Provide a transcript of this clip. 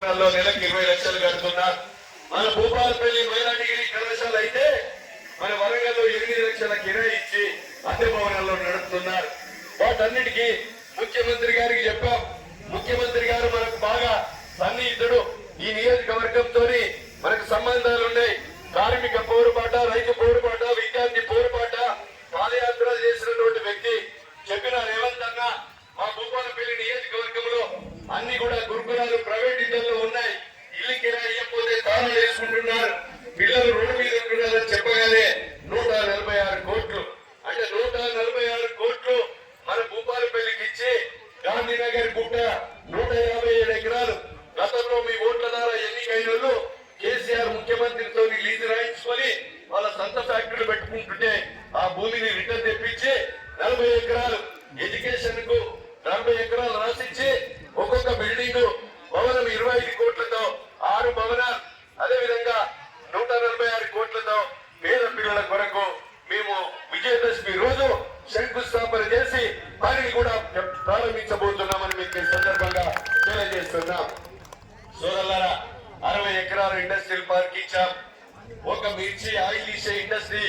నెలకు 20 లక్షలు కడుతున్నారు. మన భూపాలపల్లి మైలాటిగిరి కళాశాల అయితే మన వరంగల్లో 8 లక్షల కిరాయి ఇచ్చి అద్దె భవనాల్లో నడుపుతున్నారు. వాటన్నిటికీ ముఖ్యమంత్రి గారికి చెప్పాం. ముఖ్యమంత్రి గారు మనకు బాగా సన్నిహితుడు. ఈ నియోజకవర్గంతో మనకు సంబంధాలు ఉన్నాయి. కార్మిక పోరుబాట, రైతు పోరుబాట, విద్యార్థి పోరుబాట పాదయాత్ర చేసినటువంటి వ్యక్తి. చెప్పిన రేవంత్ అన్న మా భూపాలపల్లి నియోజకవర్గంలో అన్ని కూడా గురుకులాలు ప్రైవేట్ ఇళ్లలో ఉన్నాయి. ఇల్లు కిరాయి ఇవ్వకపోతే తాళాలు వేసుకుంటున్నారు. పిల్లలు రోడ్డు మీద ఉంటున్నారని చెప్పగానే 146 కోట్లు అంటే 146 కోట్లు మన భూపాలపల్లికి ఇచ్చి గాంధీనగర్ గుట్ట 157 ఎకరాలు గతంలో మీ ఓట్ల ద్వారా ఎన్నికైన కేసీఆర్ ముఖ్యమంత్రితో లీజు రాయించుకొని వాళ్ళ సొంత ఫ్యాక్టరీలు పెట్టుకుంటుంటే ఆ భూమిని రిటర్న్ తెప్పించి 40 ఎకరాలు ఎడ్యుకేషన్ కు 40 ఎకరాలు రాసిచ్చి ఒక్కొక్క బిల్డింగ్ భవనం 25 కోట్లతో 6 భవనాలు, అదే విధంగా 146 కోట్లతో పేద పిల్లల కొరకు మేము విజయదశమి రోజు శంకుస్థాపన చేసి పనిని కూడా ప్రారంభించబోతున్నామని మీకు ఈ సందర్భంగా తెలియజేస్తున్నాం. సోదరులారా, 60 ఎకరాల ఇండస్ట్రియల్ పార్క్ ఇచ్చాం. ఒక మిర్చి ఆయిల్ ఇండస్ట్రీ